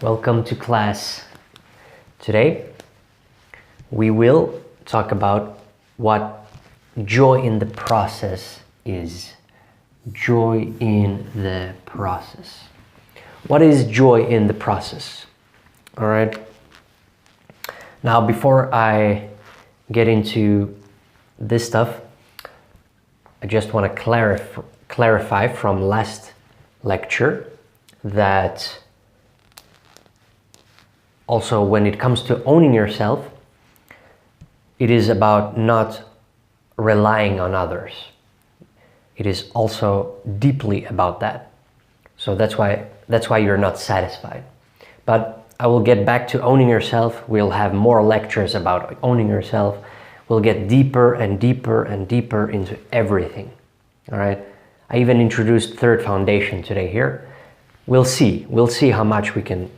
Welcome to class. Today we will talk about what joy in the process is. Joy in the process. What is joy in the process? All right. Now, before I get into this stuff, I just want to clarify from last lecture that also when it comes to owning yourself, it is about not relying on others. It is also deeply about that. So that's why you're not satisfied. But I will get back to owning yourself. We'll have more lectures about owning yourself. We'll get deeper and deeper and deeper into everything. All right. I even introduced third foundation today here. We'll see how much we can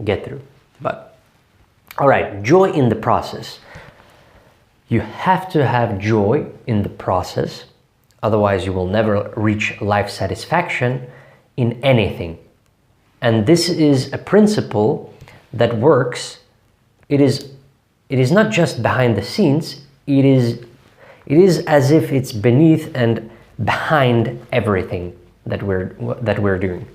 get through. But all right, joy in the process. You have to have joy in the process, otherwise you will never reach life satisfaction in anything. And this is a principle that works. It is not just behind the scenes, it is as if it's beneath and behind everything that we're doing.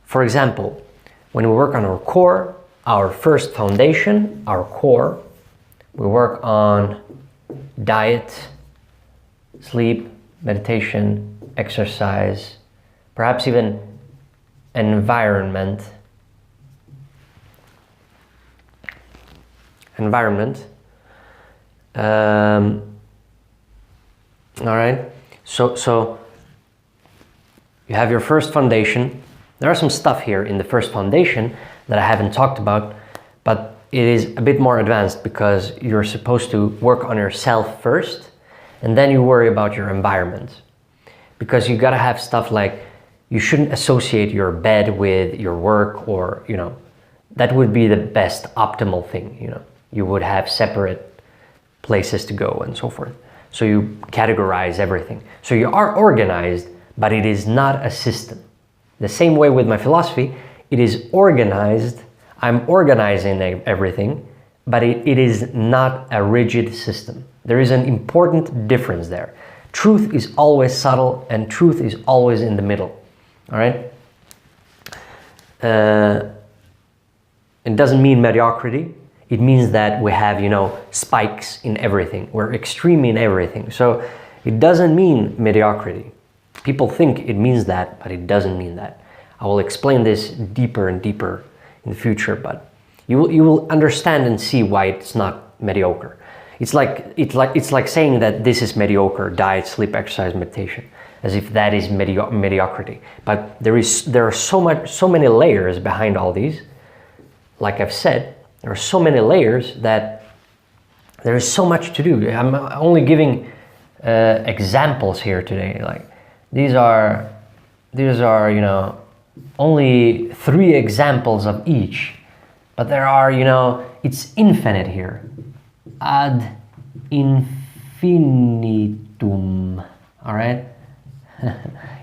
For example, when we work on our core, our first foundation, our core, we work on diet, sleep, meditation, exercise, perhaps even environment. All right. So you have your first foundation. There are some stuff here in the first foundation that I haven't talked about, but it is a bit more advanced because you're supposed to work on yourself first, and then you worry about your environment. Because you gotta have stuff like, you shouldn't associate your bed with your work, or, that would be the best optimal thing, You would have separate places to go and so forth. So you categorize everything. So you are organized, but it is not a system. The same way with my philosophy, it is organized. I'm organizing everything, but it is not a rigid system. There is an important difference there. Truth is always subtle, and truth is always in the middle. All right? It doesn't mean mediocrity. It means that we have, spikes in everything. We're extreme in everything. So it doesn't mean mediocrity. People think it means that, but it doesn't mean that. I will explain this deeper and deeper in the future, but you will understand and see why it's not mediocre. It's like saying that this is mediocre: diet, sleep, exercise, meditation, as if that is mediocrity. But there are so many layers behind all these. Like I've said, there are so many layers that there is so much to do. I'm only giving examples here today. Like these are only 3 examples of each, but there are, it's infinite here. Ad infinitum, all right?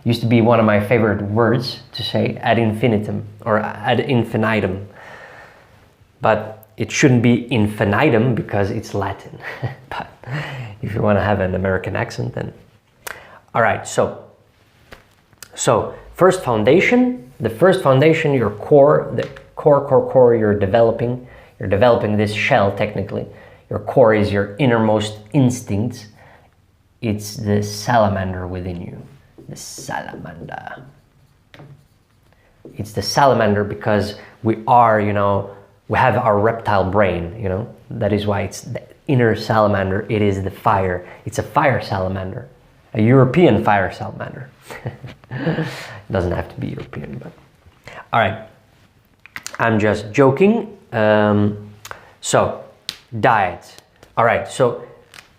Used to be one of my favorite words to say, ad infinitum or ad infinitum. But it shouldn't be infinitum because it's Latin. But if you want to have an American accent, then... All right, so first foundation, your core, the core you're developing this shell technically. Your core is your innermost instincts. It's the salamander within you. The salamander. It's the salamander because we are, we have our reptile brain, That is why it's the inner salamander. It is the fire. It's a fire salamander. A European fire salamander. It doesn't have to be European, but... All right. I'm just joking. So, diet. All right, so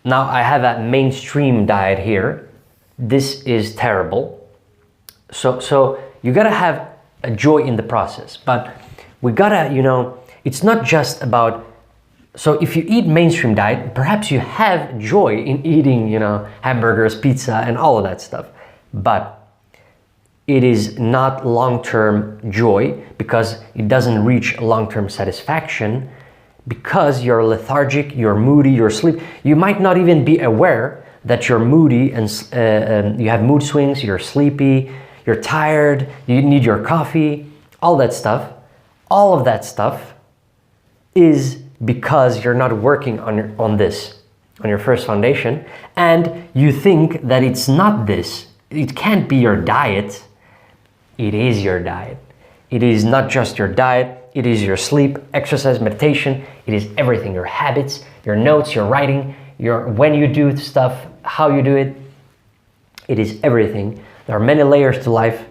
now I have a mainstream diet here. This is terrible. So you gotta have a joy in the process, but we gotta, it's not just about... So if you eat mainstream diet, perhaps you have joy in eating, hamburgers, pizza, and all of that stuff. But it is not long-term joy, because it doesn't reach long-term satisfaction, because you're lethargic, you're moody, you're asleep. You might not even be aware that you're moody and you have mood swings, you're sleepy, you're tired, you need your coffee, all that stuff. All of that stuff is because you're not working on your first foundation, and you think that it's not this. It can't be your diet. It is your diet. It is not just your diet. It is your sleep, exercise, meditation. It is everything. Your habits, your notes, your writing, when you do stuff, how you do it. It is everything. There are many layers to life.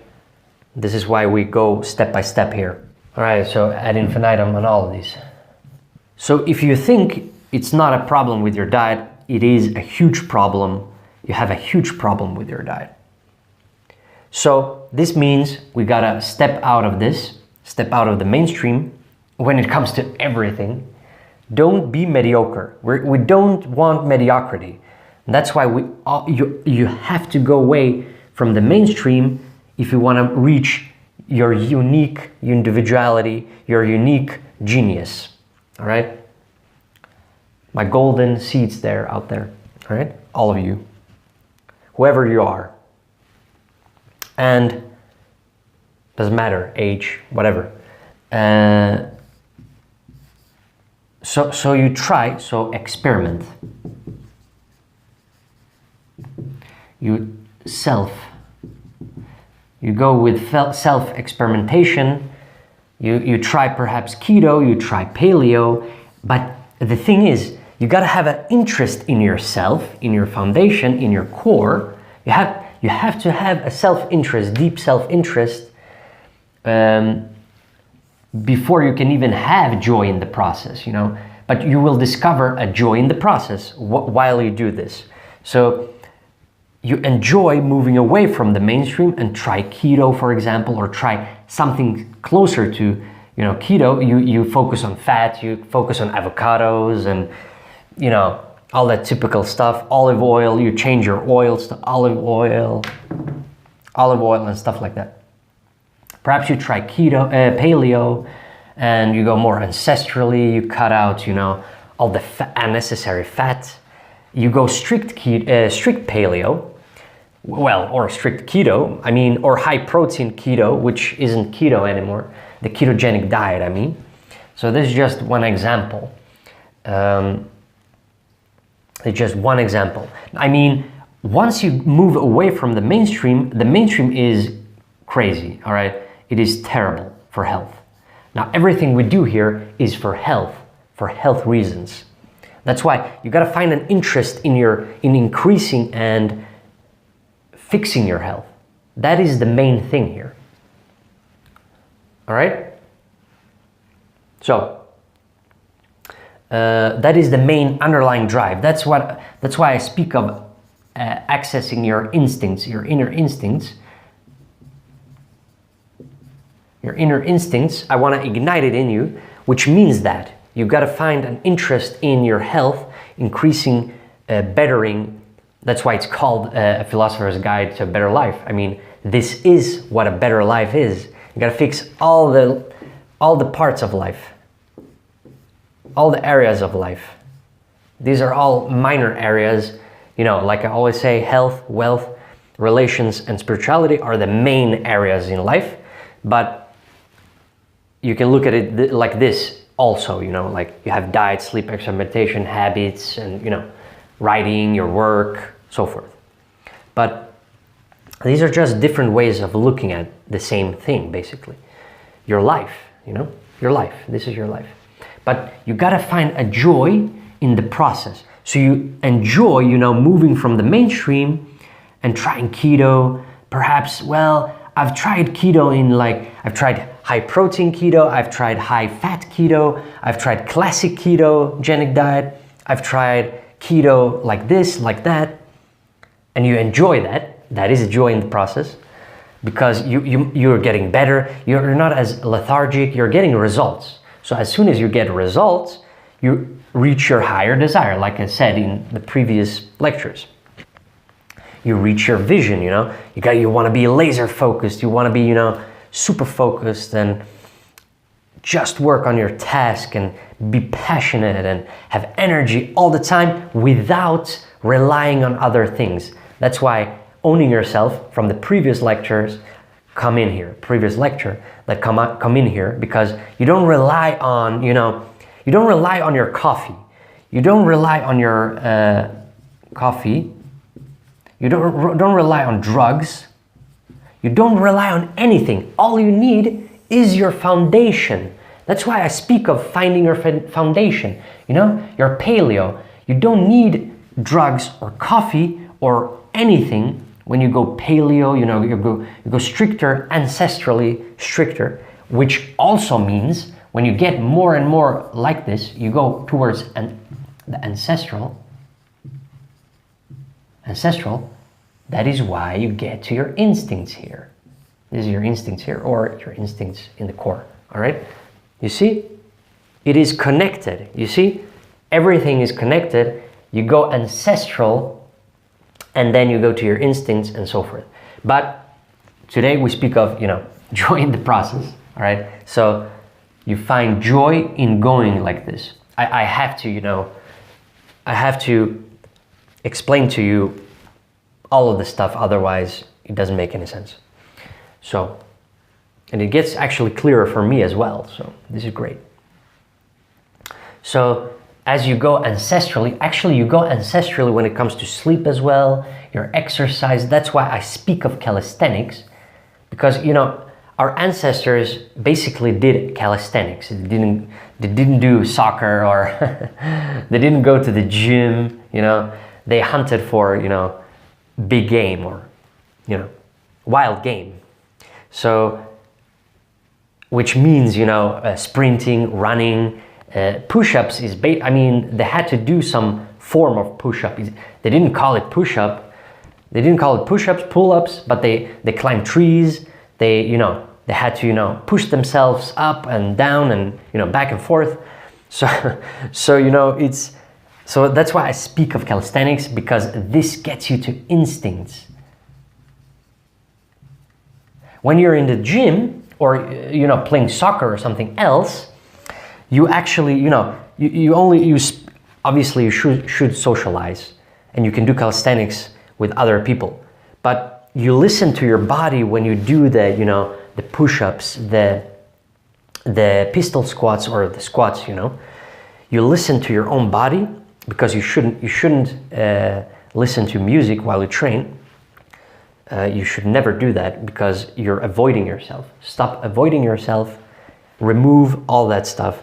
This is why we go step by step here. All right, so ad infinitum on all of these. So if you think it's not a problem with your diet, it is a huge problem. You have a huge problem with your diet. So this means we gotta step out of this, step out of the mainstream when it comes to everything. Don't be mediocre. We don't want mediocrity. And that's why you have to go away from the mainstream if you want to reach your unique individuality, your unique genius. All right? My golden seeds out there. All right? All of you. Whoever you are. And doesn't matter, age, whatever. So you try, so experiment. You go with self-experimentation. You try perhaps keto, you try paleo, but the thing is, you gotta have an interest in yourself, in your foundation, in your core. You have to have a self-interest, deep self-interest, before you can even have joy in the process, you know. But you will discover a joy in the process while you do this. So you enjoy moving away from the mainstream and try keto, for example, or try something closer to, you know, keto. You focus on fat, you focus on avocados and, you know, all that typical stuff. Olive oil, you change your oils to olive oil and stuff like that. Perhaps you try keto, paleo, and you go more ancestrally. You cut out, you know, all the unnecessary fat. You go strict paleo, well, or strict keto. I mean, or high protein keto, which isn't keto anymore. The ketogenic diet, I mean. So this is just one example. It's just one example. I mean, once you move away from the mainstream is crazy, all right? It is terrible for health. Now, everything we do here is for health reasons. That's why you gotta find an interest in increasing and fixing your health. That is the main thing here. All right? So, that is the main underlying drive. That's why I speak of accessing your instincts, your inner instincts. Your inner instincts, I want to ignite it in you, which means that you've got to find an interest in your health, increasing, bettering. That's why it's called a Philosopher's Guide to a Better Life. I mean, this is what a better life is. You got to fix all the parts of life. All the areas of life. These are all minor areas. You know, like I always say, health, wealth, relations, and spirituality are the main areas in life. But you can look at it like this also, you know, like you have diet, sleep, exercise, meditation, habits, and, you know, writing, your work, so forth. But these are just different ways of looking at the same thing, basically. Your life, you know, your life. This is your life. But you gotta find a joy in the process. So you enjoy, you know, moving from the mainstream and trying keto. Perhaps, well, I've tried keto I've tried high protein keto, I've tried high fat keto, I've tried classic ketogenic diet, I've tried keto like this, like that, and you enjoy that. That is a joy in the process, because you're getting better, you're not as lethargic, you're getting results. So as soon as you get results, you reach your higher desire, like I said in the previous lectures. you reach your vision, you know. You want to be laser focused, you want to be, you know, super focused and just work on your task and be passionate and have energy all the time without relying on other things. That's why owning yourself from the previous lectures come in here, previous lecture that come in here, because you don't rely on, you know, you don't rely on your coffee. You don't rely on your coffee. You don't rely on drugs. You don't rely on anything. All you need is your foundation. That's why I speak of finding your foundation. You know, your paleo. You don't need drugs or coffee or anything when you go paleo. You know, you go stricter, ancestrally stricter, which also means when you get more and more like this, you go towards the ancestral. That is why you get to your instincts here. This is your instincts here, or your instincts in the core. All right. You see, it is connected. You see, everything is connected. You go ancestral, and then you go to your instincts and so forth. But today we speak of, you know, joy in the process. All right. So you find joy in going like this. I have to, you know, I have to explain to you all of this stuff. Otherwise, it doesn't make any sense. So. And it gets actually clearer for me as well, so this is great. So as you go ancestrally, actually you go ancestrally when it comes to sleep as well, your exercise. That's why I speak of calisthenics, because, you know, our ancestors basically did calisthenics. They didn't do soccer, or they didn't go to the gym, you know. They hunted for, you know, big game, or, you know, wild game. So which means, you know, sprinting, running, push-ups is, I mean, they had to do some form of push-up. They didn't call it push-up. They didn't call it push-ups, pull-ups, but they climbed trees. They, you know, they had to, you know, push themselves up and down and, you know, back and forth. So you know, so that's why I speak of calisthenics, because this gets you to instincts. When you're in the gym, or, you know, playing soccer or something else, you actually, you know, you obviously you should socialize, and you can do calisthenics with other people, but you listen to your body when you do the, you know, the push-ups, the pistol squats, or the squats, you know. You listen to your own body, because you shouldn't listen to music while you train. You should never do that, because you're avoiding yourself. Stop avoiding yourself. Remove all that stuff.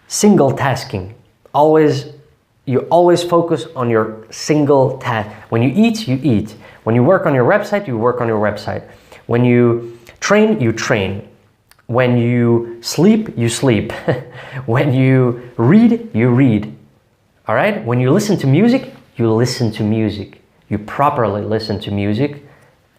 Single tasking. You always focus on your single task. When you eat, you eat. When you work on your website, you work on your website. When you train, you train. When you sleep, you sleep. When you read, you read. All right? When you listen to music, you listen to music. You properly listen to music,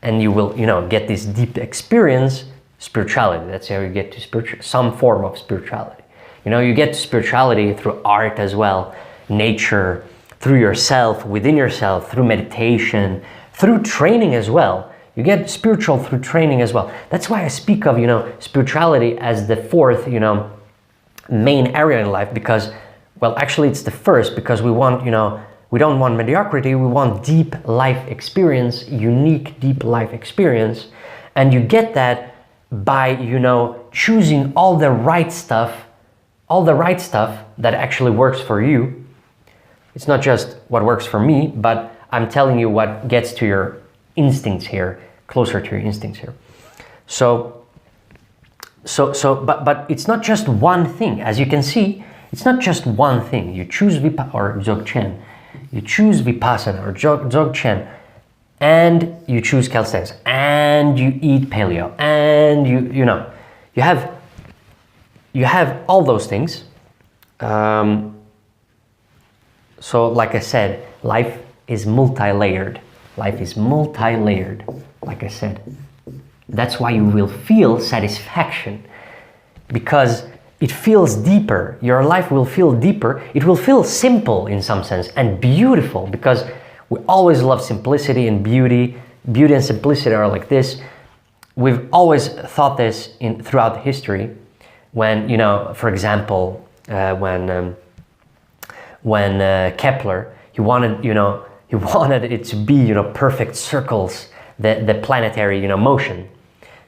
and you will, you know, get this deep experience, spirituality. That's how you get to some form of spirituality. You know, you get to spirituality through art as well, nature, through yourself, within yourself, through meditation, through training as well. You get spiritual through training as well. That's why I speak of, you know, spirituality as the fourth, you know, main area in life, because, well, actually it's the first, because we want, you know, we don't want mediocrity, we want deep life experience, unique deep life experience. And you get that by, you know, choosing all the right stuff that actually works for you. It's not just what works for me, but I'm telling you what gets to your instincts here, closer to your instincts here. But it's not just one thing. As you can see, it's not just one thing. You choose Vipassana or Dzogchen, you choose Vipassana or Dzogchen, and you choose calisthenics, and you eat paleo, and you know, you have all those things. So like I said, life is multi-layered. Life is multi-layered, like I said. That's why you will feel satisfaction, because it feels deeper. Your life will feel deeper. It will feel simple in some sense and beautiful, because We always love simplicity and beauty. Beauty and simplicity are like this. We've always thought this throughout history. When, you know, for example, when Kepler, he wanted it to be, you know, perfect circles. The planetary, you know, motion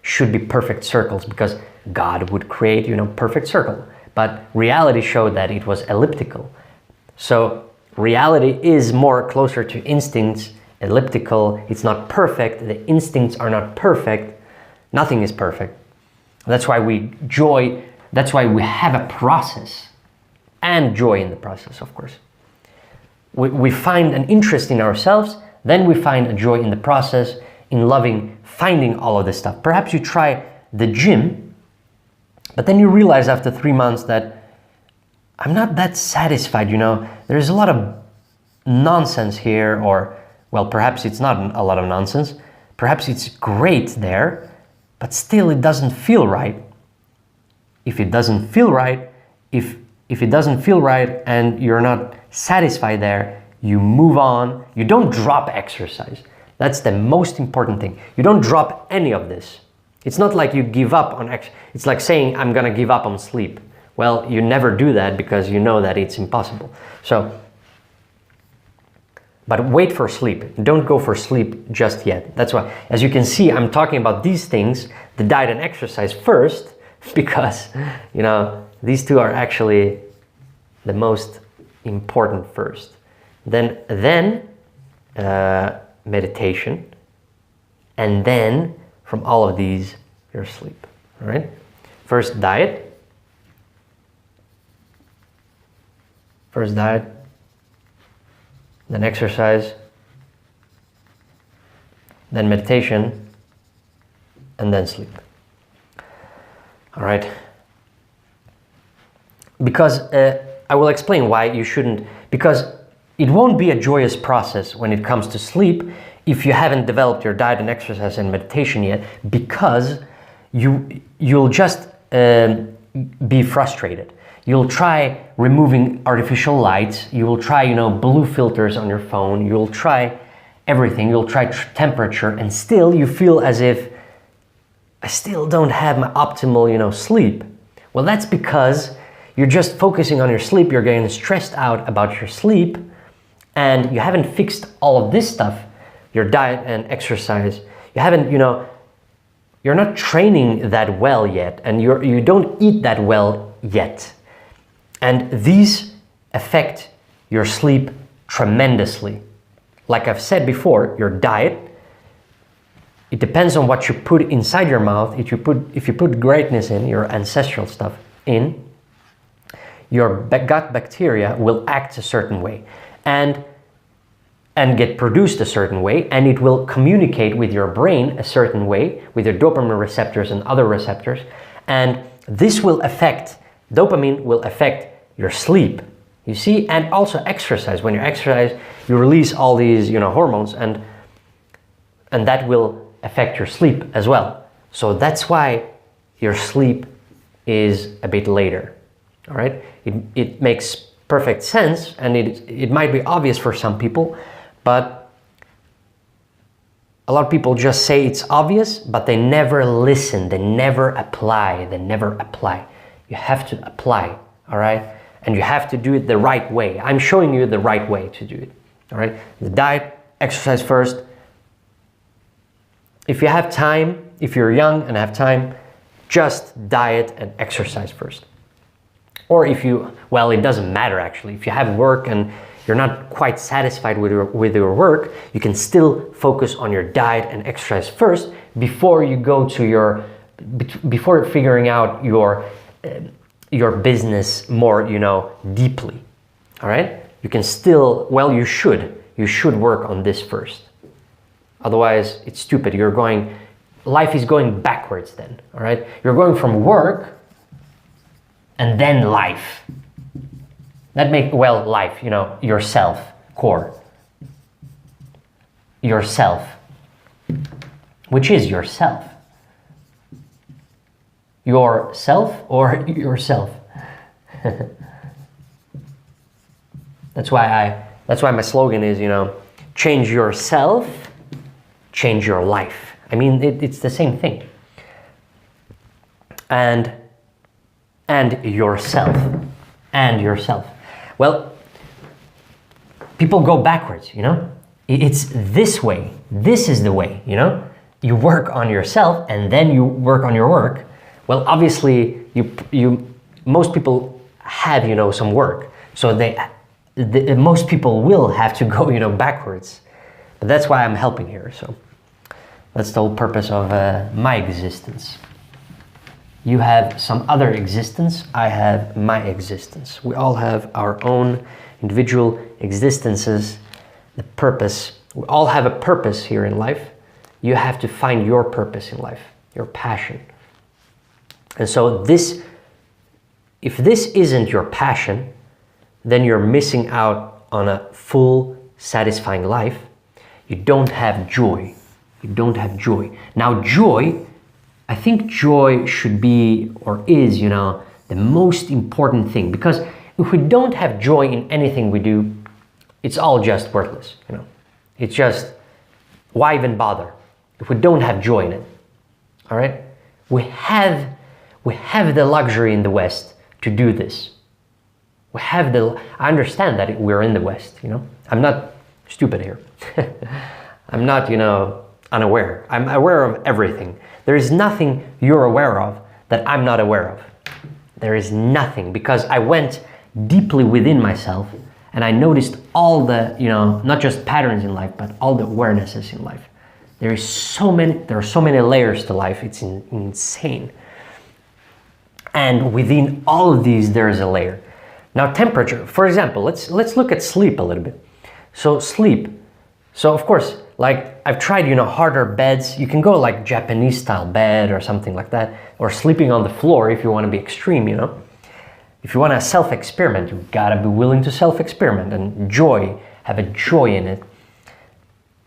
should be perfect circles because God would create, you know, perfect circle. But reality showed that it was elliptical. So reality is more closer to instincts, elliptical. It's not perfect. The instincts are not perfect. Nothing is perfect. That's why that's why we have a process and joy in the process, of course. We find an interest in ourselves, then we find a joy in the process, in loving, finding all of this stuff. Perhaps you try the gym, but then you realize after 3 months that I'm not that satisfied, you know. There's a lot of nonsense here, or, well, perhaps it's not a lot of nonsense. Perhaps it's great there, but still it doesn't feel right. If it doesn't feel right, if it doesn't feel right and you're not satisfied there, you move on. You don't drop exercise. That's the most important thing. You don't drop any of this. It's not like you give up on exercise. It's like saying, I'm gonna give up on sleep. Well, you never do that because you know that it's impossible. So, but wait for sleep. Don't go for sleep just yet. That's why, as you can see, I'm talking about these things, the diet and exercise first, because, you know, these two are actually the most important first. Then meditation, and then from all of these, your sleep. All right. First diet. Then exercise, then meditation, and then sleep. All right. Because I will explain why you shouldn't, because it won't be a joyous process when it comes to sleep if you haven't developed your diet and exercise and meditation yet, because you'll just be frustrated. You'll try removing artificial lights. You will try, you know, blue filters on your phone. You'll try everything. You'll try temperature, and still you feel as if I still don't have my optimal, you know, sleep. Well, that's because you're just focusing on your sleep. You're getting stressed out about your sleep, and you haven't fixed all of this stuff, your diet and exercise. You haven't, you know, you're not training that well yet, and you don't eat that well yet. And these affect your sleep tremendously. Like I've said before, your diet, it depends on what you put inside your mouth. If you put greatness in, your ancestral stuff in, your gut bacteria will act a certain way and get produced a certain way, and it will communicate with your brain a certain way, with your dopamine receptors and other receptors, and this will affect, dopamine will affect your sleep, you see, and also exercise. When you exercise, you release all these, you know, hormones, and that will affect your sleep as well. So that's why your sleep is a bit later. All right, it makes perfect sense, and it might be obvious for some people, but a lot of people just say it's obvious, but they never listen, they never apply. You have to apply, all right? And you have to do it the right way. I'm showing you the right way to do it, all right? The diet, exercise first. If you have time, if you're young and have time, just diet and exercise first. Or if you, well, it doesn't matter actually. If you have work and you're not quite satisfied with your work, you can still focus on your diet and exercise first before you go to before figuring out your business more, you know, deeply. All right? You can still, well, you should work on this first. Otherwise, it's stupid. Life is going backwards then, all right? You're going from work and then life. Life, you know, yourself, core. Yourself. Which is yourself? Yourself or yourself? That's why my slogan is, you know, change yourself, change your life. I mean, it's the same thing. And yourself. And yourself. Well, people go backwards, you know? It's this way. This is the way, you know? You work on yourself and then you work on your work. Well, obviously, most people have, you know, some work. So most people will have to go, you know, backwards. But that's why I'm helping here. So that's the whole purpose of my existence. You have some other existence, I have my existence. We all have our own individual existences, the purpose. We all have a purpose here in life. You have to find your purpose in life, your passion. And so if this isn't your passion, then you're missing out on a full, satisfying life. You don't have joy. You don't have joy. Now, joy, I think joy should be, or is, you know, the most important thing. Because if we don't have joy in anything we do, it's all just worthless, you know. It's just, why even bother if we don't have joy in it? All right? We have the luxury in the West to do this. I understand that we're in the West, you know. I'm not stupid here. I'm not, you know, unaware. I'm aware of everything. There is nothing you're aware of that I'm not aware of. There is nothing, because I went deeply within myself and I noticed all the, you know, not just patterns in life, but all the awarenesses in life. There are so many layers to life. It's insane. And within all of these, there is a layer. Now, temperature, for example, let's look at sleep a little bit. So sleep. So of course, like I've tried, you know, harder beds. You can go like Japanese style bed or something like that, or sleeping on the floor if you want to be extreme, you know. If you want to self-experiment, you've got to be willing to self-experiment and have a joy in it.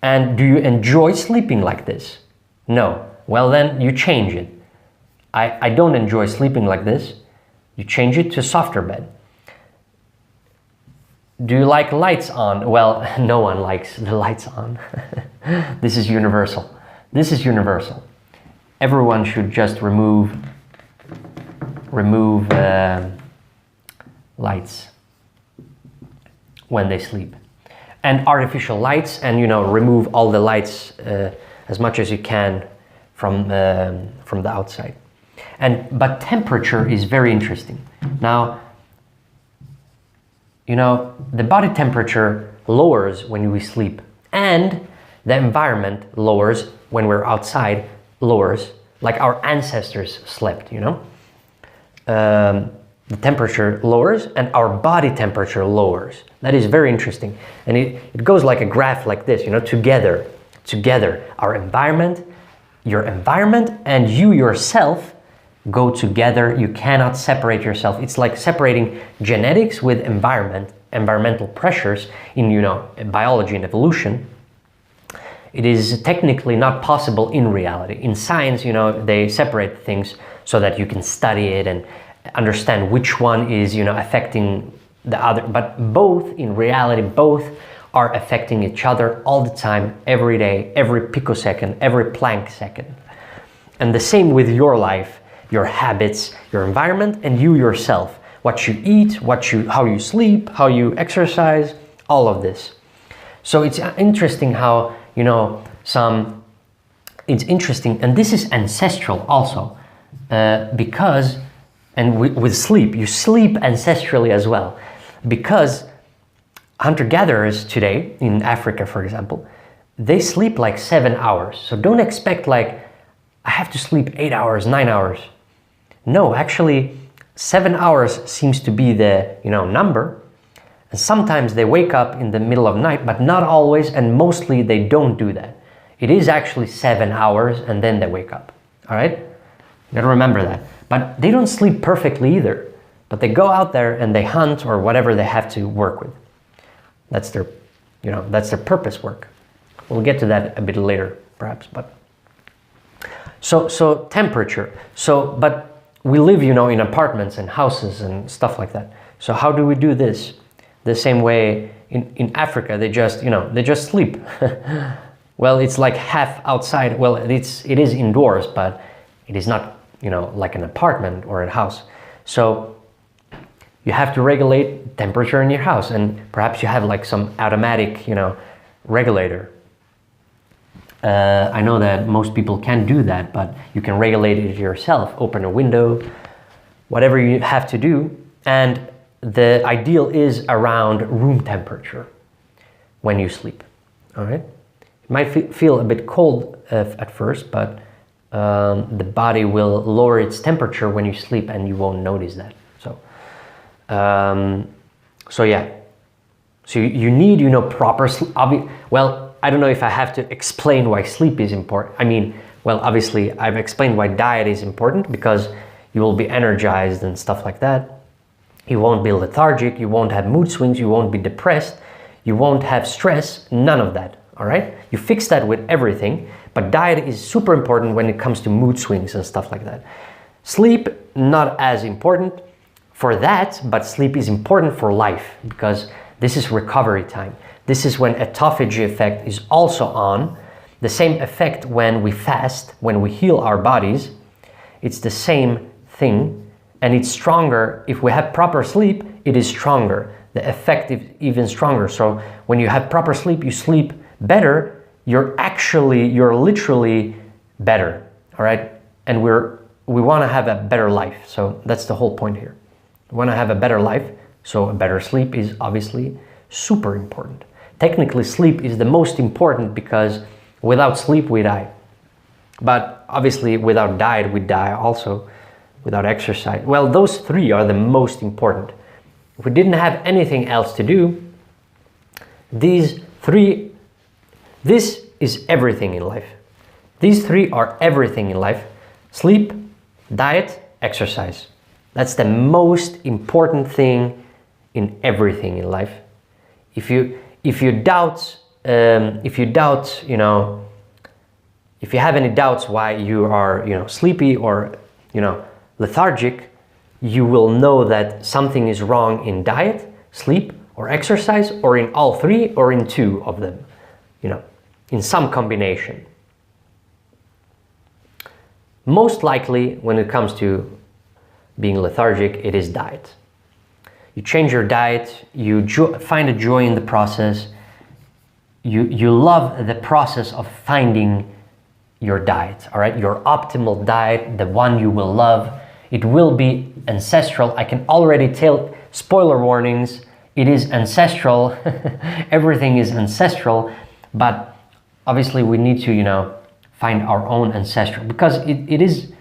And do you enjoy sleeping like this? No. Well, then you change it. I don't enjoy sleeping like this. You change it to a softer bed. Do you like lights on? Well, no one likes the lights on. This is universal. This is universal. Everyone should just remove lights when they sleep. And artificial lights, and, you know, remove all the lights as much as you can from the outside. But temperature is very interesting. Now, you know, the body temperature lowers when we sleep, and the environment lowers when we're outside, lowers, like our ancestors slept, you know. The temperature lowers and our body temperature lowers. That is very interesting. And it goes like a graph like this, you know, together, our environment, your environment and you yourself go together. You cannot separate yourself. It's like separating genetics with environmental pressures in, you know, biology and evolution. It is technically not possible in reality. In science, you know, they separate things so that you can study it and understand which one is, you know, affecting the other. But both, in reality, both are affecting each other all the time, every day, every picosecond, every Planck second. And the same with your life, your habits, your environment, and you yourself. What you eat, how you sleep, how you exercise, all of this. So it's interesting how, you know, it's interesting, and this is ancestral also, because, and with sleep, you sleep ancestrally as well, because hunter-gatherers today, in Africa, for example, they sleep like 7 hours. So don't expect like, I have to sleep 8 hours, 9 hours. No, actually, 7 hours seems to be the, you know, number. And sometimes they wake up in the middle of night, but not always, and mostly they don't do that. It is actually 7 hours and then they wake up, all right? You gotta remember that. But they don't sleep perfectly either, but they go out there and they hunt or whatever they have to work with. That's their, you know, that's their purpose work. We'll get to that a bit later, perhaps, but. So temperature, but we live, you know, in apartments and houses and stuff like that. So how do we do this? The same way in Africa, they just, they just sleep. Well, it's like half outside. Well, it is indoors, but it is not, like an apartment or a house. So you have to regulate temperature in your house, and perhaps you have like some automatic, regulator. I know that most people can't do that, but you can regulate it yourself. Open a window, whatever you have to do. And the ideal is around room temperature when you sleep. All right. It might feel a bit cold at first, but the body will lower its temperature when you sleep, and you won't notice that. So yeah. So you need, proper sleep. Well, I don't know if I have to explain why sleep is important. I mean, well, obviously I've explained why diet is important, because you will be energized and stuff like that. You won't be lethargic, you won't have mood swings, you won't be depressed, you won't have stress, none of that, all right? You fix that with everything, but diet is super important when it comes to mood swings and stuff like that. Sleep, not as important for that, but sleep is important for life, because this is recovery time. This is when autophagy effect is also on. The same effect when we fast, when we heal our bodies. It's the same thing, and it's stronger. If we have proper sleep, it is stronger. The effect is even stronger. So when you have proper sleep, you sleep better, you're literally better, all right? And we want to have a better life. So that's the whole point here. We want to have a better life, so a better sleep is obviously super important. Technically, sleep is the most important, because without sleep, we die. But obviously, without diet, we die also. Without exercise. Well, those three are the most important. If we didn't have anything else to do, these three, this is everything in life. These three are everything in life. Sleep, diet, exercise. That's the most important thing in everything in life. If you doubt, if you have any doubts why you are, sleepy or, lethargic, you will know that something is wrong in diet, sleep, or exercise, or in all three, or in two of them, in some combination. Most likely, when it comes to being lethargic, it is diet. You change your diet, you find a joy in the process, you love the process of finding your diet, all right? Your optimal diet, the one you will love. It will be ancestral. I can already tell, spoiler warnings, it is ancestral. Everything is ancestral, but obviously we need to, find our own ancestral, because it is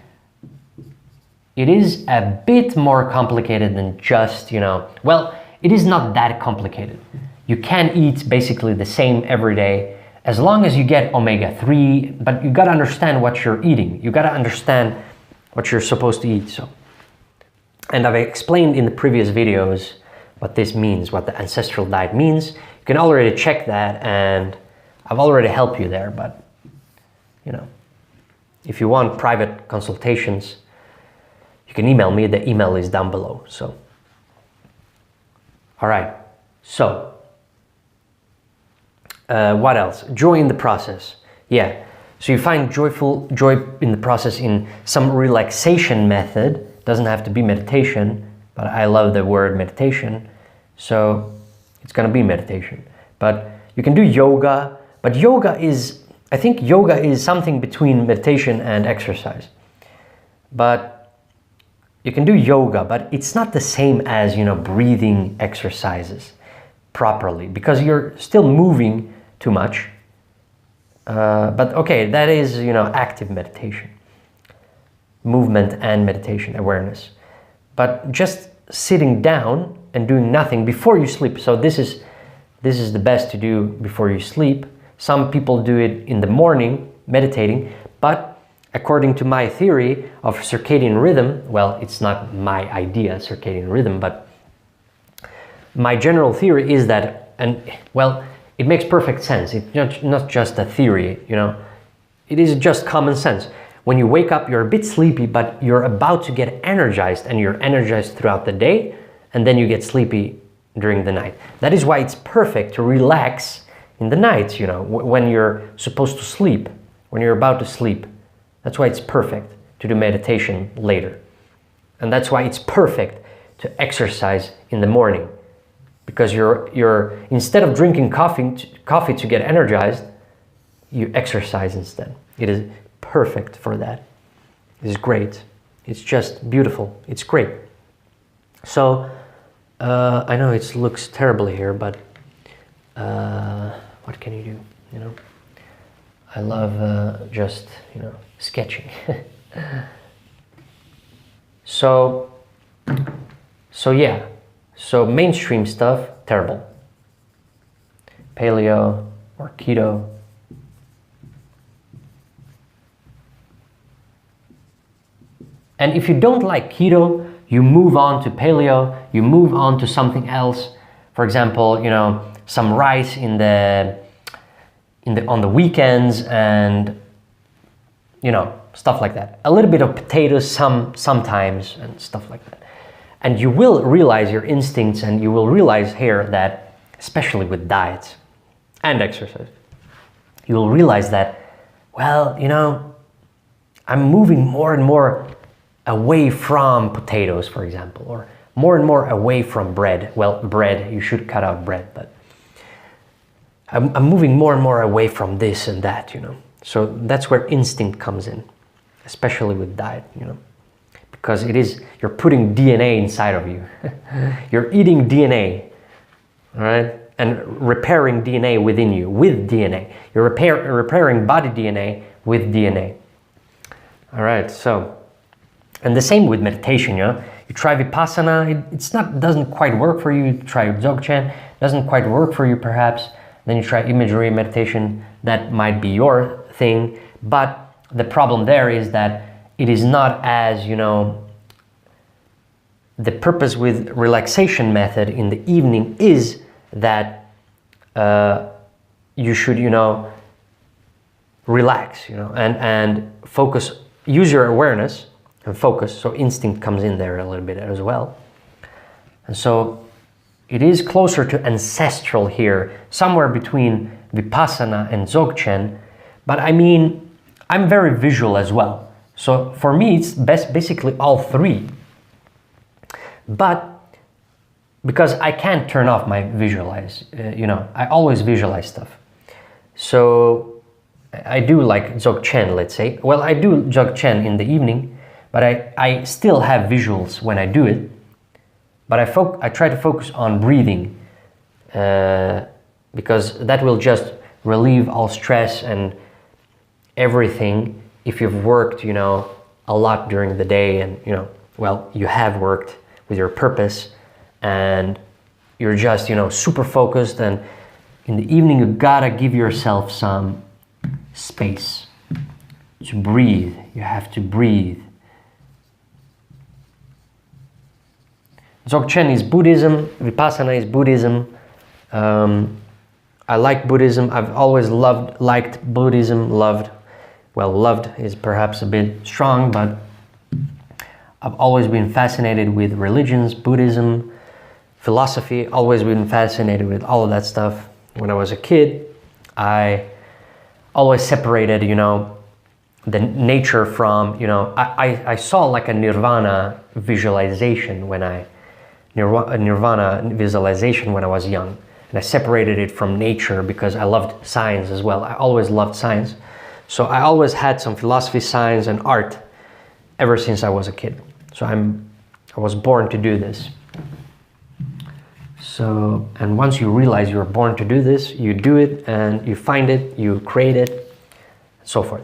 a bit more complicated than just, well, it is not that complicated. You can eat basically the same every day, as long as you get omega-3, but you gotta understand what you're eating. You gotta understand what you're supposed to eat. So, and I've explained in the previous videos what this means, what the ancestral diet means. You can already check that, and I've already helped you there, but if you want private consultations, you can email me. The email is down below. So, all right. So, what else? Joy in the process. Yeah. So you find joy in the process in some relaxation method. Doesn't have to be meditation, but I love the word meditation, so it's gonna be meditation. But you can do yoga. But I think yoga is something between meditation and exercise. But you can do yoga, but it's not the same as, breathing exercises properly, because you're still moving too much. But okay, that is, active meditation. Movement and meditation, awareness. But just sitting down and doing nothing before you sleep. So this is the best to do before you sleep. Some people do it in the morning, meditating, but according to my theory of circadian rhythm, well, it's not my idea, circadian rhythm, but my general theory is that, and well, it makes perfect sense. It's not just a theory, it is just common sense. When you wake up, you're a bit sleepy, but you're about to get energized, and you're energized throughout the day, and then you get sleepy during the night. That is why it's perfect to relax in the night, you know, when you're supposed to sleep, when you're about to sleep. That's why it's perfect to do meditation later. And that's why it's perfect to exercise in the morning, because you're instead of drinking coffee to get energized, you exercise instead. It is perfect for that. It is great. It's just beautiful. It's great. So I know it looks terribly here, but what can you do? You know, I love just, you know, sketching. So yeah. So mainstream stuff, terrible. Paleo or keto. And if you don't like keto, you move on to paleo, you move on to something else. For example, you know, some rice on the weekends, and you know, stuff like that. A little bit of potatoes sometimes and stuff like that. And you will realize your instincts, and you will realize here that, especially with diets and exercise, you will realize that, well, you know, I'm moving more and more away from potatoes, for example, or more and more away from bread. Well, bread, you should cut out bread, but I'm moving more and more away from this and that, you know. So that's where instinct comes in, especially with diet, you know, because you're putting DNA inside of you. You're eating DNA, all right, and repairing DNA within you with DNA. You're repairing body DNA with DNA. All right, so, and the same with meditation, you know. You try Vipassana, doesn't quite work for you. You try Dzogchen, doesn't quite work for you perhaps. Then you try imagery meditation, that might be your thing. But the problem there is that it is not as, you know, the purpose with relaxation method in the evening is that you should, you know, relax, you know, and focus, use your awareness and focus. So instinct comes in there a little bit as well. And so it is closer to ancestral here, somewhere between Vipassana and Dzogchen. But I mean, I'm very visual as well. So for me, it's basically all three. But because I can't turn off my visualize, you know, I always visualize stuff. So I do like Dzogchen, let's say. Well, I do Dzogchen in the evening, but I still have visuals when I do it. But I try to focus on breathing because that will just relieve all stress and everything. If you've worked, you know, a lot during the day, and, you know, well, you have worked with your purpose and you're just, you know, super focused, and in the evening you gotta give yourself some space to breathe. You have to breathe. Dzogchen is Buddhism, Vipassana is Buddhism. I like Buddhism. I've always liked Buddhism, loved is perhaps a bit strong, but I've always been fascinated with religions, Buddhism, philosophy, always been fascinated with all of that stuff. When I was a kid, I always separated, you know, the nature from, you know, I saw like a nirvana visualization when I was young, and I separated it from nature because I loved science as well. I always loved science, so I always had some philosophy, science, and art ever since I was a kid. So I was born to do this. So, and once you realize you're born to do this, you do it, and you find it, you create it, and so forth.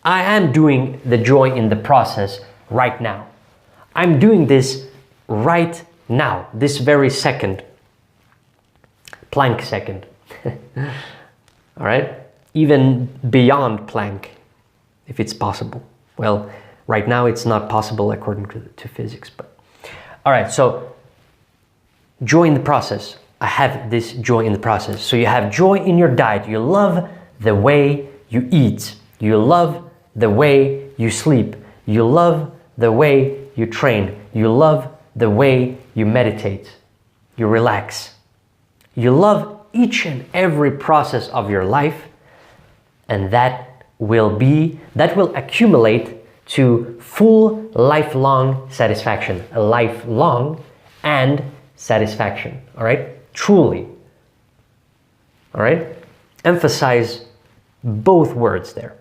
I am doing the joy in the process right now. I'm doing this right now, this very second, Planck second. All right, even beyond Planck, if it's possible. Well, right now it's not possible according to physics, but all right. So joy in the process. I have this joy in the process. So you have joy in your diet. You love the way you eat. You love the way you sleep. You love the way you train. You love the way you meditate. you relax. You love each and every process of your life, and that will accumulate to full lifelong satisfaction. A lifelong and satisfaction, all right? Truly, all right? Emphasize both words there.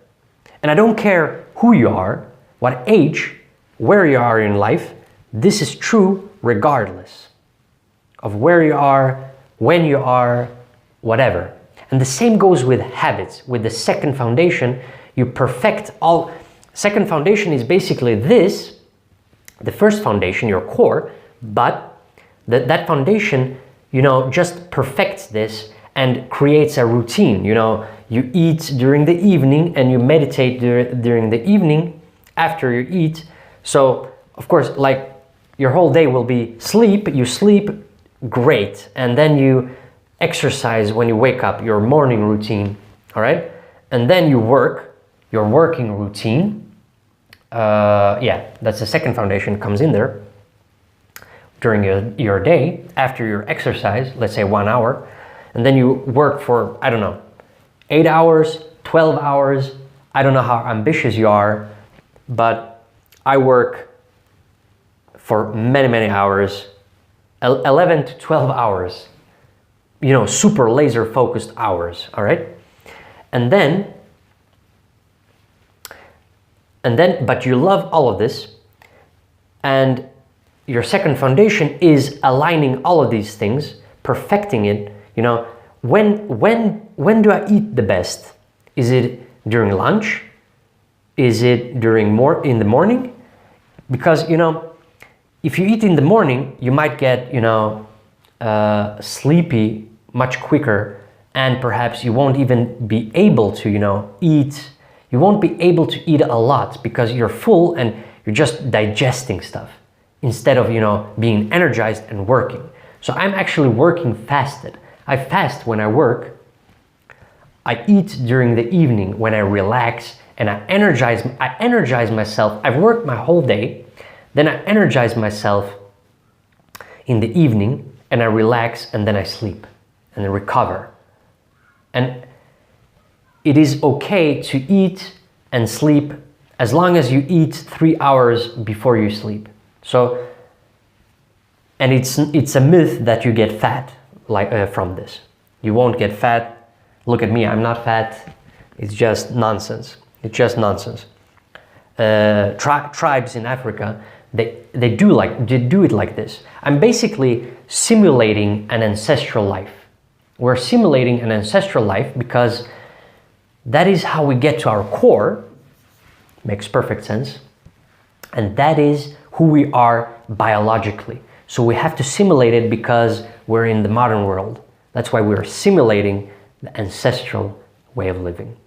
And I don't care who you are, what age, where you are in life, this is true regardless of where you are, when you are, whatever. And the same goes with habits. With the second foundation, you perfect all. Second foundation is basically this, the first foundation, your core, but that foundation, just perfects this and creates a routine. You eat during the evening and you meditate during the evening after you eat. So, of course, like your whole day will be sleep, you sleep, great. And then you exercise when you wake up, your morning routine, all right? And then you work, your working routine. That's the second foundation, comes in there during your day after your exercise, let's say 1 hour, and then you work for, 8 hours, 12 hours. I don't know how ambitious you are, but I work for many, many hours, 11 to 12 hours, super laser focused hours, all right? And then, but you love all of this, and your second foundation is aligning all of these things, perfecting it. When do I eat the best? Is it during lunch? Is it in the morning? Because if you eat in the morning, you might get sleepy much quicker, and perhaps you won't even be able to eat. You won't be able to eat a lot because you're full and you're just digesting stuff instead of being energized and working. So I'm actually working fasted. I fast when I work. I eat during the evening when I relax, and I energize myself. I've worked my whole day, then I energize myself in the evening, and I relax, and then I sleep and then recover. And it is okay to eat and sleep as long as you eat 3 hours before you sleep. So, and it's a myth that you get fat from this. You won't get fat. Look at me, I'm not fat. It's just nonsense. It's just nonsense. Tribes in Africa, they do it like this. I'm basically simulating an ancestral life. We're simulating an ancestral life because that is how we get to our core. Makes perfect sense. And that is who we are biologically. So we have to simulate it because we're in the modern world. That's why we're simulating the ancestral way of living.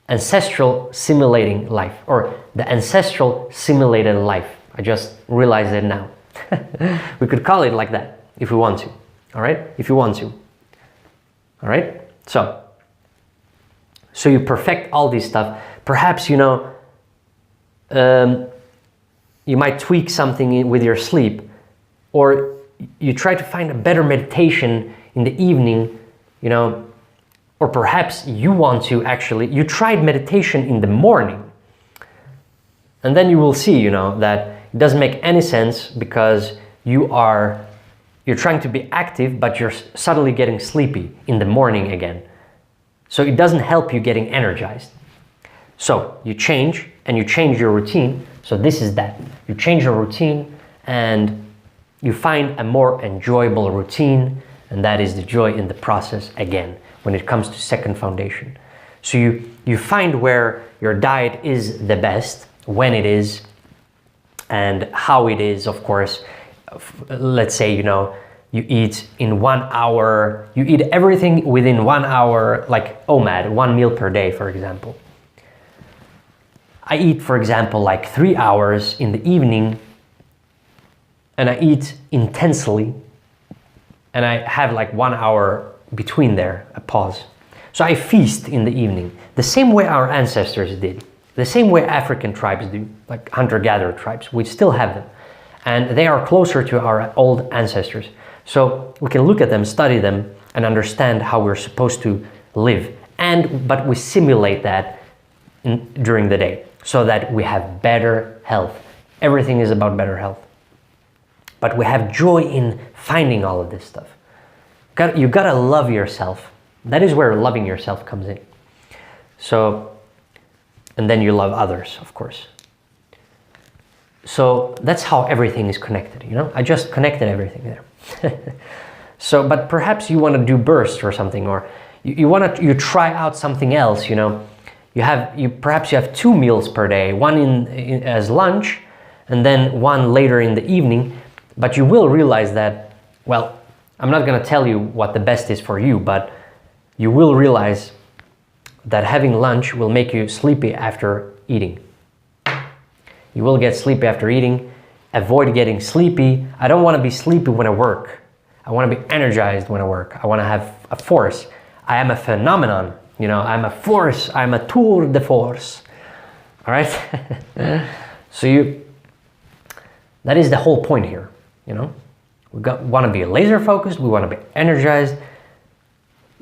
Ancestral simulating life, or the ancestral simulated life. I just realized it now. We could call it like that if we want to. All right? If you want to. All right? So you perfect all this stuff. Perhaps, you might tweak something with your sleep, or you try to find a better meditation in the evening, or perhaps you tried meditation in the morning, and then you will see, that it doesn't make any sense because you're trying to be active, but you're suddenly getting sleepy in the morning again. So it doesn't help you getting energized. So you change your routine. So this is that. You change your routine and you find a more enjoyable routine, and that is the joy in the process again when it comes to second foundation. So you find where your diet is the best, when it is, and how it is, of course. Let's say, you eat in 1 hour, you eat everything within 1 hour, like OMAD, 1 meal per day, for example. I eat, for example, like 3 hours in the evening, and I eat intensely, and I have like 1 hour between there, a pause. So I feast in the evening, the same way our ancestors did, the same way African tribes do, like hunter-gatherer tribes. We still have them, and they are closer to our old ancestors. So we can look at them, study them, and understand how we're supposed to live. But we simulate that during the day so that we have better health. Everything is about better health. But we have joy in finding all of this stuff. You gotta love yourself. That is where loving yourself comes in. So, and then you love others, of course. So that's how everything is connected, you know? I just connected everything there. So, but perhaps you want to do bursts or something, or you try out something else, you know? Perhaps you have 2 meals per day, one as lunch, and then one later in the evening. But you will realize that, well, I'm not going to tell you what the best is for you, but you will realize that having lunch will make you sleepy after eating. You will get sleepy after eating. Avoid getting sleepy. I don't want to be sleepy when I work. I want to be energized when I work. I want to have a force. I am a phenomenon. You know, I'm a force. I'm a tour de force. All right? So that is the whole point here. You know, we want to be laser focused. We want to be energized.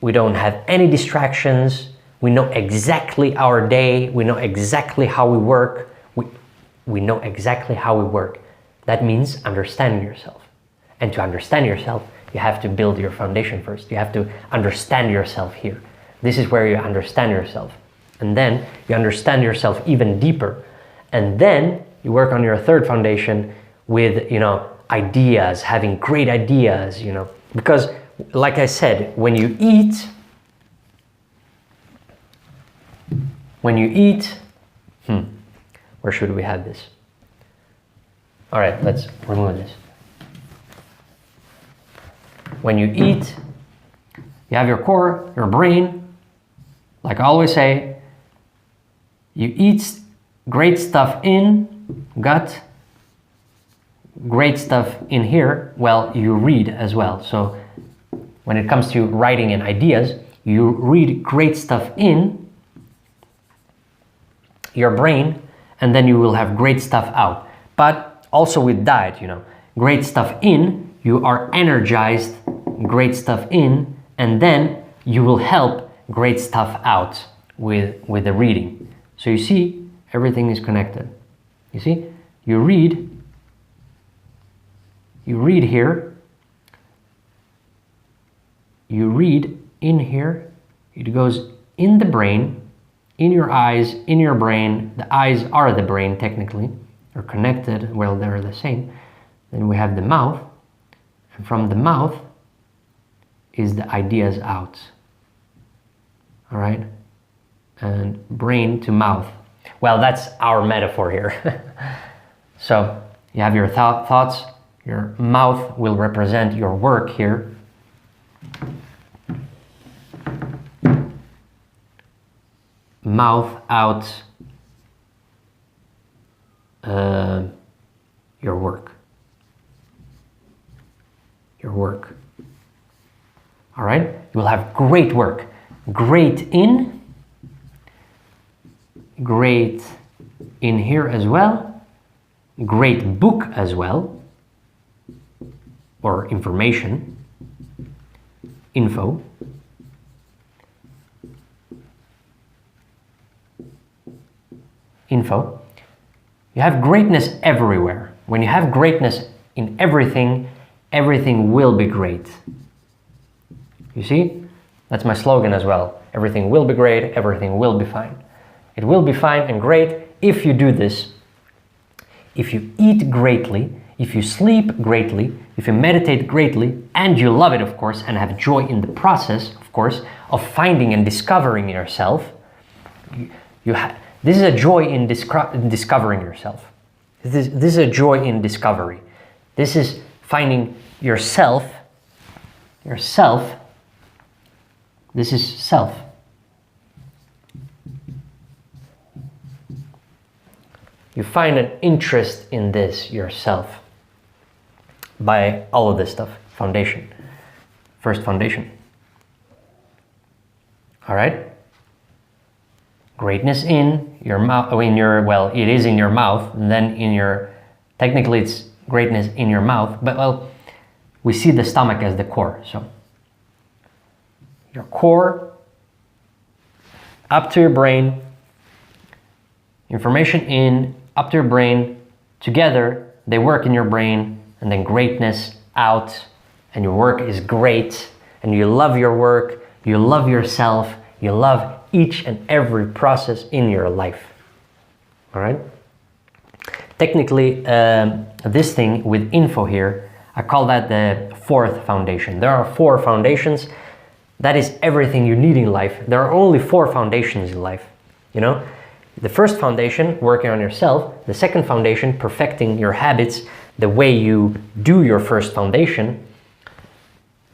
We don't have any distractions. We know exactly our day. We know exactly how we work. We know exactly how we work. That means understanding yourself. And to understand yourself, you have to build your foundation first. You have to understand yourself here. This is where you understand yourself. And then you understand yourself even deeper. And then you work on your third foundation with, you know, ideas, having great ideas, you know, because like I said, when you eat, where should we have this? All right, let's remove this. When you eat, you have your core, your brain. Like I always say, you eat great stuff in gut, great stuff in here. Well, you read as well. So when it comes to writing and ideas, you read great stuff in your brain, and then you will have great stuff out. But also with diet, you know, great stuff in, you are energized, great stuff in, and then you will help great stuff out with the reading. So you see, everything is connected. You see, you read here, you read in here, it goes in the brain, in your eyes, in your brain. The eyes are the brain technically, they're connected, well, they're the same. Then we have the mouth, and from the mouth is the ideas out. All right, and brain to mouth. Well, that's our metaphor here. So you have your thoughts, your mouth will represent your work here. Mouth out your work. Your work. All right, you will have great work. Great in here as well. Great book as well, or information, info. Info. You have greatness everywhere. When you have greatness in everything, everything will be great. You see? That's my slogan as well. Everything will be great, everything will be fine. It will be fine and great if you do this. If you eat greatly, if you sleep greatly, if you meditate greatly, and you love it, of course, and have joy in the process, of course, of finding and discovering yourself. This is a joy in discovering yourself. This is a joy in discovery. This is finding yourself. This is self. You find an interest in this yourself by all of this stuff. Foundation. First foundation. All right? Greatness in your mouth, well, it is in your mouth, and then technically it's greatness in your mouth, but well, we see the stomach as the core. So your core up to your brain, information in, up to your brain, together they work in your brain, and then greatness out, and your work is great, and you love your work, you love yourself, you love each and every process in your life. All right? Technically, this thing with info here, I call that the fourth foundation. There are 4 foundations. That is everything you need in life. There are only 4 foundations in life, you know? The first foundation, working on yourself. The second foundation, perfecting your habits, the way you do your first foundation.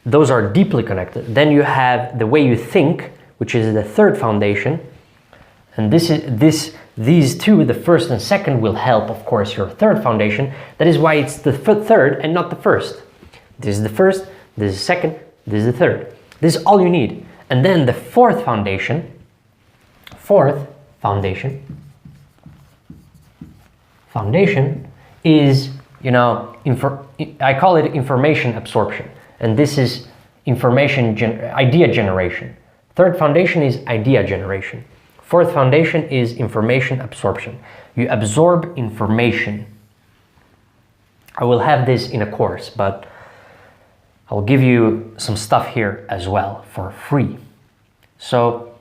Those are deeply connected. Then you have the way you think, which is the third foundation. And these two, the first and second, will help, of course, your third foundation. That is why it's the third and not the first. This is the first, this is the second, this is the third. This is all you need. And then the fourth foundation is, you know, I call it information absorption. And this is idea generation. Third foundation is idea generation. Fourth foundation is information absorption. You absorb information. I will have this in a course, but I'll give you some stuff here as well for free. So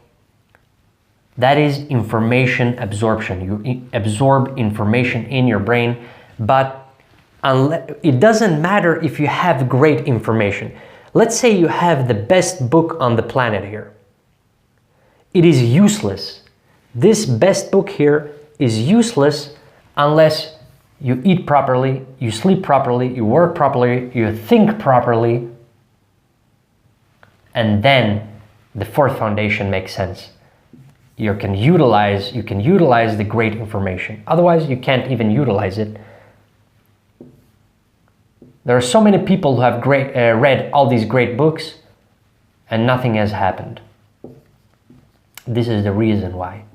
that is information absorption. You absorb information in your brain, but it doesn't matter if you have great information. Let's say you have the best book on the planet here. It is useless. This best book here is useless unless you eat properly, you sleep properly, you work properly, you think properly, and then the fourth foundation makes sense. You can utilize the great information. Otherwise, you can't even utilize it. There are so many people who have read all these great books and nothing has happened. This is the reason why.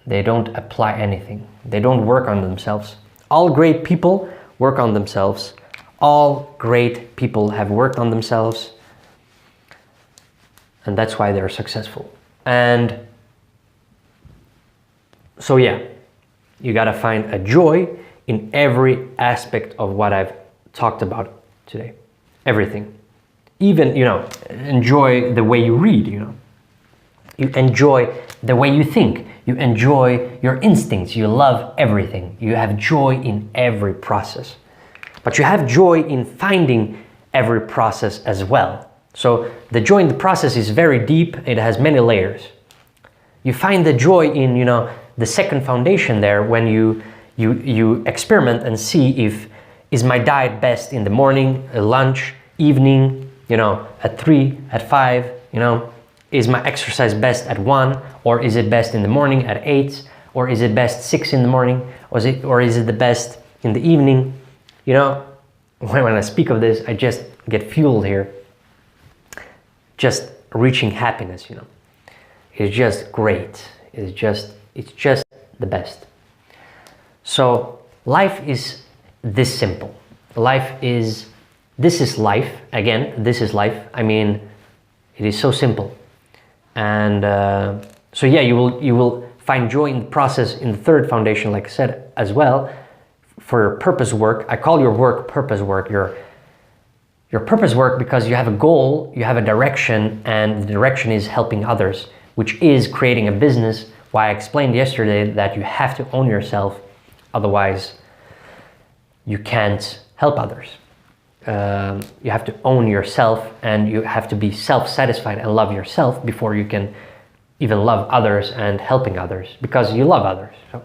They don't apply anything. They don't work on themselves. All great people work on themselves. All great people have worked on themselves. And that's why they're successful. And so yeah, you gotta find a joy in every aspect of what I've talked about today. Everything. Even, you know, enjoy the way you read, you know. You enjoy the way you think. You enjoy your instincts. You love everything. You have joy in every process. But you have joy in finding every process as well. So the joy in the process is very deep. It has many layers. You find the joy in, you know, the second foundation there when you experiment and see if is my diet best in the morning, lunch, evening, you know, at 3, at 5, you know, is my exercise best at 1, or is it best in the morning at 8, or is it best 6 in the morning, or is it the best in the evening? You know, when I speak of this, I just get fueled here. Just reaching happiness, you know. It's just great. It's just the best. So life is this simple. This is life. Again, this is life. I mean, it is so simple. And so yeah, you will find joy in the process in the third foundation, like I said, as well, for purpose work. I call your work purpose work. Your purpose work because you have a goal, you have a direction, and the direction is helping others, which is creating a business. Why I explained yesterday that you have to own yourself, otherwise you can't help others. You have to own yourself, and you have to be self-satisfied and love yourself before you can even love others and helping others, because you love others. So,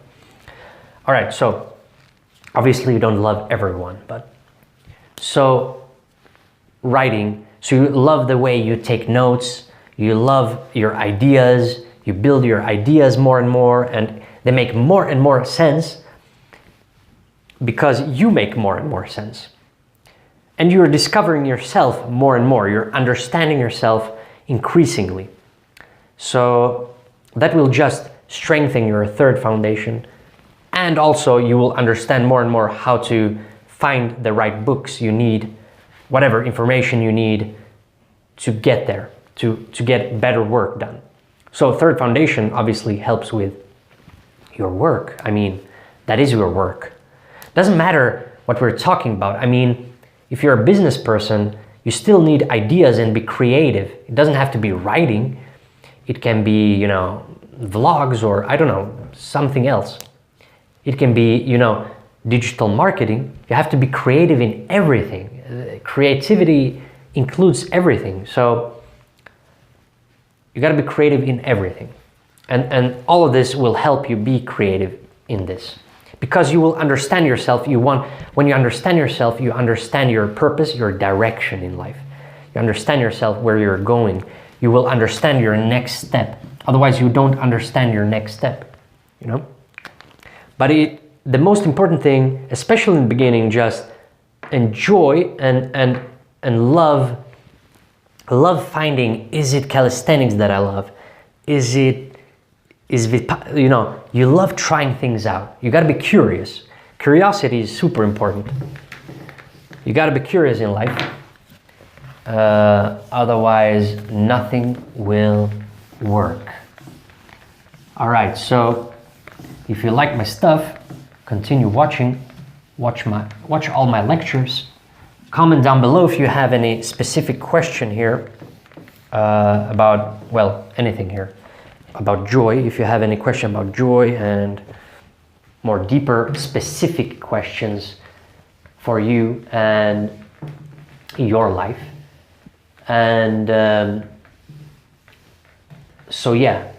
all right, so obviously you don't love everyone, but so writing, so you love the way you take notes, you love your ideas, you build your ideas more and more, and they make more and more sense because you make more and more sense. And you're discovering yourself more and more. You're understanding yourself increasingly. So that will just strengthen your third foundation. And also you will understand more and more how to find the right books you need whatever information you need to get there, to get better work done. So third foundation obviously helps with your work. I mean, that is your work. Doesn't matter what we're talking about. I mean, if you're a business person, you still need ideas and be creative. It doesn't have to be writing. It can be, you know, vlogs or I don't know, something else. It can be, you know, digital marketing. You have to be creative in everything. Creativity includes everything. So you got to be creative in everything. And all of this will help you be creative in this. Because you will understand yourself. When you understand yourself, you understand your purpose, your direction in life. You understand yourself, where you're going. You will understand your next step. Otherwise, you don't understand your next step, you know? But the most important thing, especially in the beginning, just enjoy and love finding, is it calisthenics that I love? Is it, you know, you love trying things out. You got to be curious. Curiosity is super important. You got to be curious in life. Otherwise, nothing will work. All right, so if you like my stuff, continue watching. Watch all my lectures. Comment down below if you have any specific question here about, well, anything here. About joy, if you have any question about joy and more deeper specific questions for you and your life. And so yeah,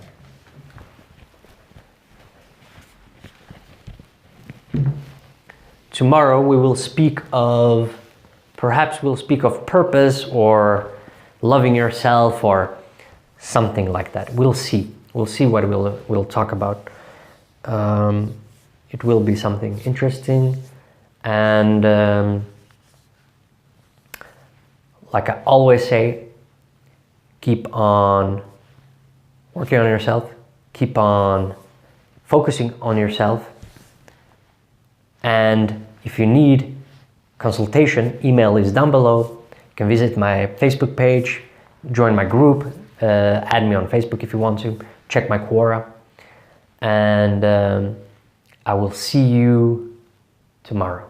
tomorrow we will speak of, perhaps we'll speak of purpose or loving yourself or something like that. We'll see. We'll see what we'll talk about. It will be something interesting, and like I always say, keep on working on yourself, keep on focusing on yourself, and if you need consultation, email is down below. You can visit my Facebook page, join my group, add me on Facebook if you want to. Check my Quora, and I will see you tomorrow.